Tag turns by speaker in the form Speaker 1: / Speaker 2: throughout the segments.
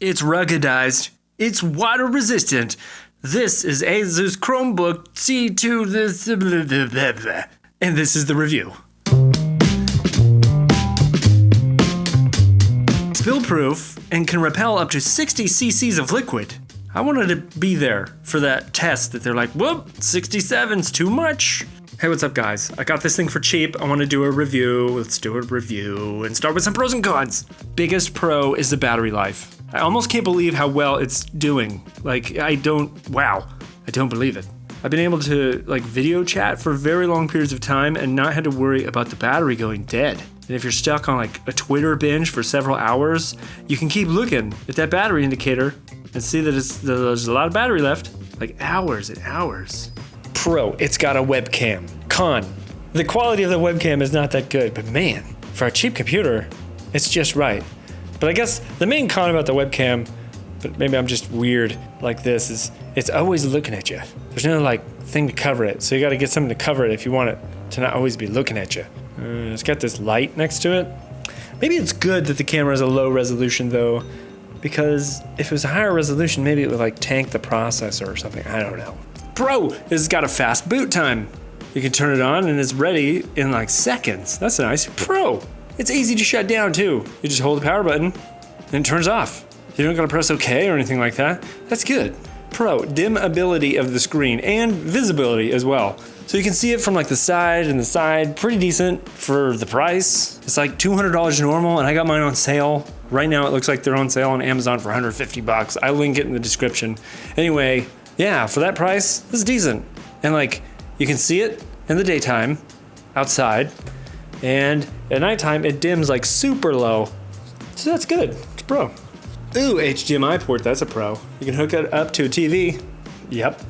Speaker 1: It's ruggedized. It's water resistant. This is ASUS Chromebook C2 and this is the review. Spill proof and can repel up to 60 cc's of liquid. I wanted to be there for that test that they're like, whoop, 67's too much. Hey, what's up guys? I got this thing for cheap. I want to do a review. Let's do a review and start with some pros and cons. Biggest pro is the battery life. I almost can't believe how well it's doing. I don't believe it. I've been able to video chat for very long periods of time and not had to worry about the battery going dead. And if you're stuck on a Twitter binge for several hours, you can keep looking at that battery indicator and see that there's a lot of battery left, hours and hours. Pro, it's got a webcam. Con, the quality of the webcam is not that good, but man, for a cheap computer, it's just right. But I guess the main con about the webcam, but maybe I'm just weird like this, is it's always looking at you. There's no thing to cover it, so you gotta get something to cover it if you want it to not always be looking at you. It's got this light next to it. Maybe it's good that the camera is a low resolution though, because if it was a higher resolution, maybe it would tank the processor or something, I don't know. Pro, it's got a fast boot time. You can turn it on and it's ready in seconds. That's nice. Pro, it's easy to shut down too. You just hold the power button and it turns off. You don't gotta press OK or anything like that. That's good. Pro, dimmability of the screen and visibility as well. So you can see it from the side and the side, pretty decent for the price. It's $200 normal and I got mine on sale. Right now it looks like they're on sale on Amazon for $150. I link it in the description. Anyway, yeah, for that price, this is decent. And you can see it in the daytime outside and at nighttime it dims super low. So that's good, it's pro. Ooh, HDMI port, that's a pro. You can hook it up to a TV. Yep.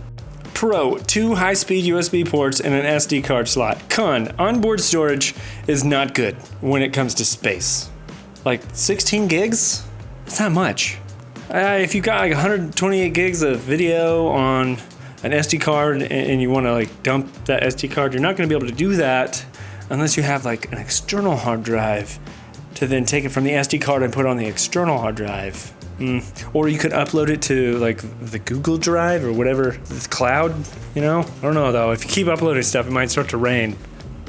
Speaker 1: Pro, 2 high-speed USB ports and an SD card slot. Con, onboard storage is not good when it comes to space. 16 gigs? That's not much. If you got 128 gigs of video on an SD card and you want to dump that SD card, you're not going to be able to do that unless you have an external hard drive to then take it from the SD card and put it on the external hard drive. Or you could upload it to the Google Drive or whatever, this cloud, I don't know though. If you keep uploading stuff, it might start to rain.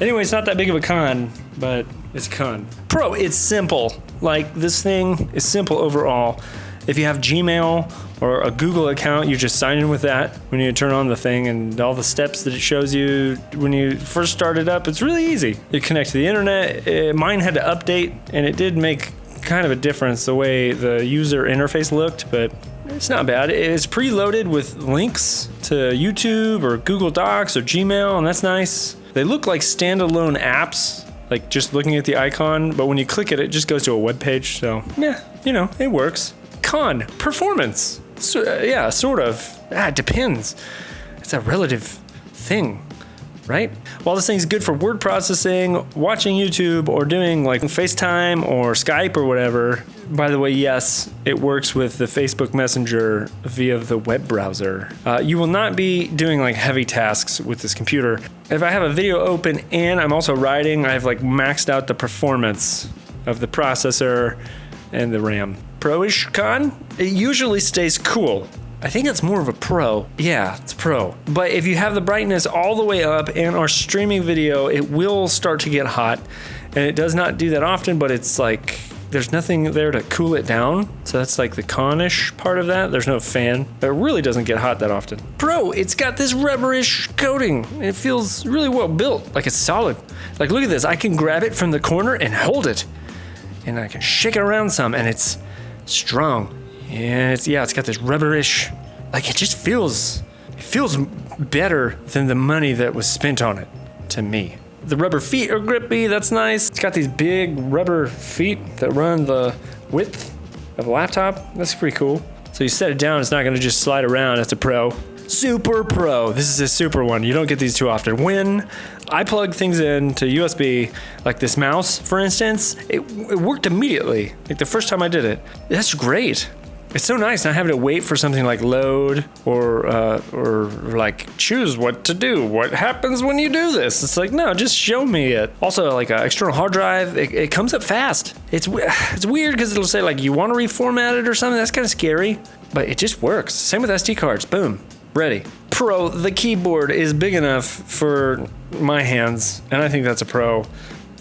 Speaker 1: Anyway, it's not that big of a con, but it's a con. Pro, it's simple. This thing is simple overall. If you have Gmail or a Google account, you just sign in with that when you turn on the thing, and all the steps that it shows you when you first start it up, it's really easy. You connect to the internet. Mine had to update, and it did make kind of a difference the way the user interface looked, but it's not bad. It's preloaded with links to YouTube or Google Docs or Gmail, and that's nice. They look like standalone apps, just looking at the icon, but when you click it, it just goes to a web page, so yeah, it works. Con, performance. Yeah, sort of. It depends. It's a relative thing, right? While this thing's good for word processing, watching YouTube, or doing FaceTime or Skype or whatever. By the way, yes, it works with the Facebook Messenger via the web browser. You will not be doing heavy tasks with this computer. If I have a video open and I'm also writing, I've maxed out the performance of the processor and the RAM. Pro-ish con? It usually stays cool. I think it's more of a pro. Yeah, it's pro. But if you have the brightness all the way up and are streaming video, it will start to get hot. And it does not do that often, but it's there's nothing there to cool it down. So that's the con-ish part of that. There's no fan. It really doesn't get hot that often. Pro, it's got this rubberish coating. It feels really well built, it's solid. Look at this, I can grab it from the corner and hold it. And I can shake it around some, and it's strong. And it's got this rubberish, it just feels better than the money that was spent on it, to me. The rubber feet are grippy, that's nice. It's got these big rubber feet that run the width of a laptop. That's pretty cool. So you set it down, it's not gonna just slide around. That's a pro. Super pro. This is a super one. You don't get these too often. When I plug things into USB, this mouse, for instance, it worked immediately. The first time I did it. That's great. It's so nice not having to wait for something like load or like choose what to do. What happens when you do this? It's like, no, just show me it. Also, like an external hard drive, it comes up fast. It's weird because it'll say like you want to reformat it or something. That's kind of scary, but it just works. Same with SD cards. Boom, ready. Pro, the keyboard is big enough for my hands, and I think that's a pro.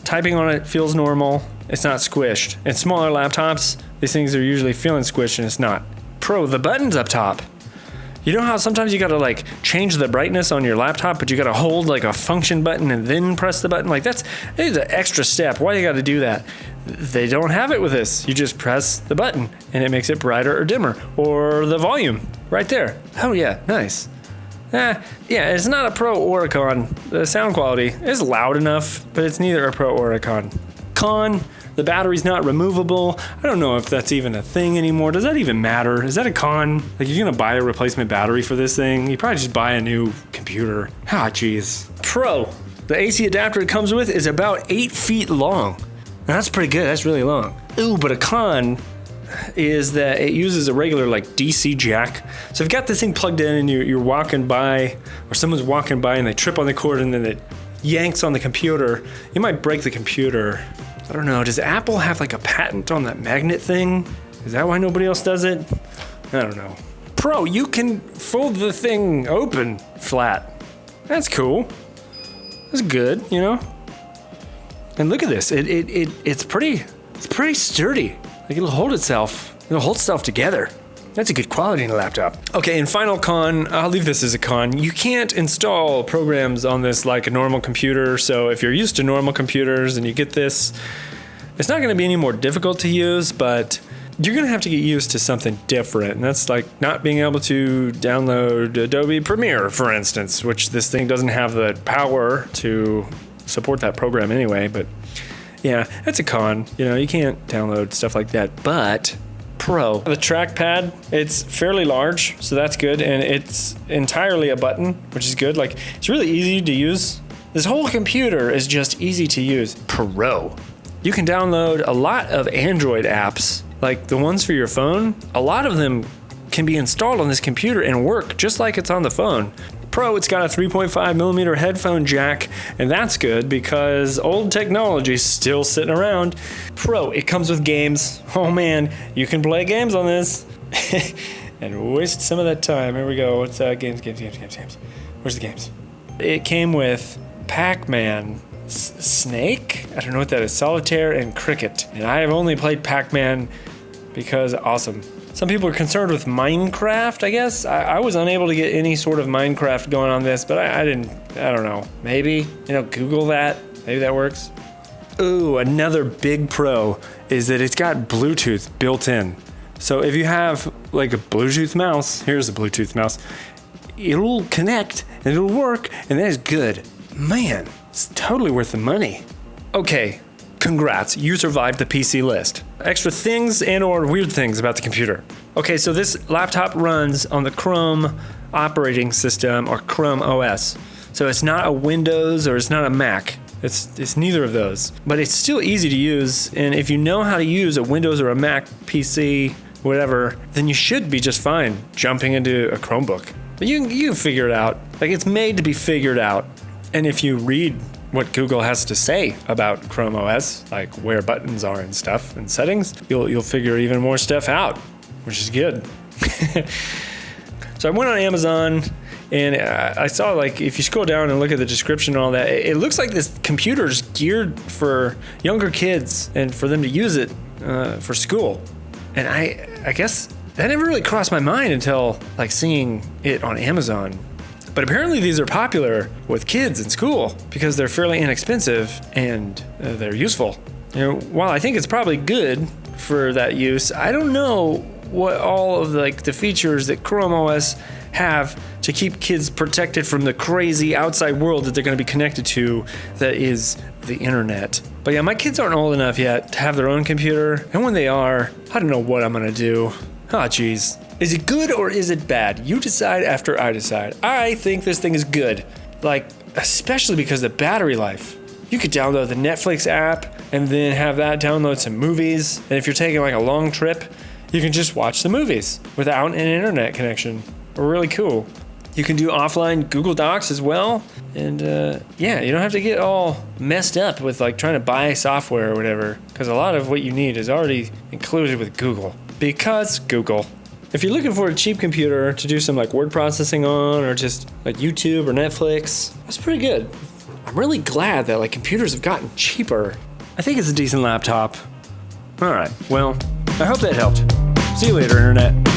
Speaker 1: Typing on it feels normal. It's not squished. In smaller laptops, these things are usually feeling squished and it's not. Pro, the buttons up top. You know how sometimes you gotta like change the brightness on your laptop, but you gotta hold like a function button and then press the button? Like it's an extra step. Why do you gotta do that? They don't have it with this. You just press the button and it makes it brighter or dimmer. Or the volume right there. Oh yeah, nice. Yeah, it's not a pro or a con. The sound quality is loud enough, but it's neither a pro or a con. Con, the battery's not removable. I don't know if that's even a thing anymore. Does that even matter? Is that a con? Like, you're gonna buy a replacement battery for this thing? You probably just buy a new computer. Ah, jeez. Pro, the AC adapter it comes with is about 8 feet long. Now, that's pretty good, that's really long. Ooh, but a con is that it uses a regular like DC jack. So if you've got this thing plugged in and you're walking by, or someone's walking by and they trip on the cord and then it yanks on the computer, you might break the computer. I don't know, does Apple have like a patent on that magnet thing? Is that why nobody else does it? I don't know. Pro, you can fold the thing open flat. That's cool. That's good, you know? And look at this, it's pretty sturdy. Like it'll hold itself together. That's a good quality in a laptop. Okay, and final con, I'll leave this as a con. You can't install programs on this like a normal computer. So if you're used to normal computers and you get this, it's not gonna be any more difficult to use, but you're gonna have to get used to something different. And that's like not being able to download Adobe Premiere, for instance, which this thing doesn't have the power to support that program anyway, but yeah, that's a con. You know, you can't download stuff like that. But pro, the trackpad, it's fairly large, so that's good. And it's entirely a button, which is good. Like, it's really easy to use. This whole computer is just easy to use. Pro, you can download a lot of Android apps, like the ones for your phone. A lot of them can be installed on this computer and work just like it's on the phone. Pro, it's got a 3.5 millimeter headphone jack, and that's good because old technology's still sitting around. Pro, it comes with games. Oh man, you can play games on this and waste some of that time. Here we go. What's games? Where's the games? It came with Pac-Man, Snake? I don't know what that is. Solitaire and Cricket. And I have only played Pac-Man because awesome. Some people are concerned with Minecraft, I guess. I was unable to get any sort of Minecraft going on this, but I don't know. Maybe, Google that. Maybe that works. Ooh, another big pro is that it's got Bluetooth built in. So if you have like a Bluetooth mouse, here's a Bluetooth mouse, it'll connect and it'll work, and that is good. Man, it's totally worth the money. Okay. Congrats, you survived the PC list. Extra things and or weird things about the computer. Okay, so this laptop runs on the Chrome operating system or Chrome OS. So it's not a Windows or it's not a Mac. It's neither of those. But it's still easy to use, and if you know how to use a Windows or a Mac PC, whatever, then you should be just fine jumping into a Chromebook. But you can figure it out. Like, it's made to be figured out. And if you read what Google has to say about Chrome OS, like where buttons are and stuff and settings, you'll figure even more stuff out, which is good. So I went on Amazon and I saw, like, if you scroll down and look at the description and all that, it looks like this computer is geared for younger kids and for them to use it for school. And I guess that never really crossed my mind until like seeing it on Amazon. But apparently these are popular with kids in school because they're fairly inexpensive and they're useful. While I think it's probably good for that use, I don't know what all of the features that Chrome OS have to keep kids protected from the crazy outside world that they're going to be connected to that is the internet. But yeah, my kids aren't old enough yet to have their own computer, and when they are, I don't know what I'm going to do. Oh, geez. Is it good or is it bad? You decide after I decide. I think this thing is good. Like, especially because of the battery life. You could download the Netflix app and then have that download some movies. And if you're taking like a long trip, you can just watch the movies without an internet connection. Really cool. You can do offline Google Docs as well. And yeah, you don't have to get all messed up with like trying to buy software or whatever, because a lot of what you need is already included with Google. Because Google. If you're looking for a cheap computer to do some like word processing on, or just like YouTube or Netflix, that's pretty good. I'm really glad that like computers have gotten cheaper. I think it's a decent laptop. All right, well, I hope that helped. See you later, Internet.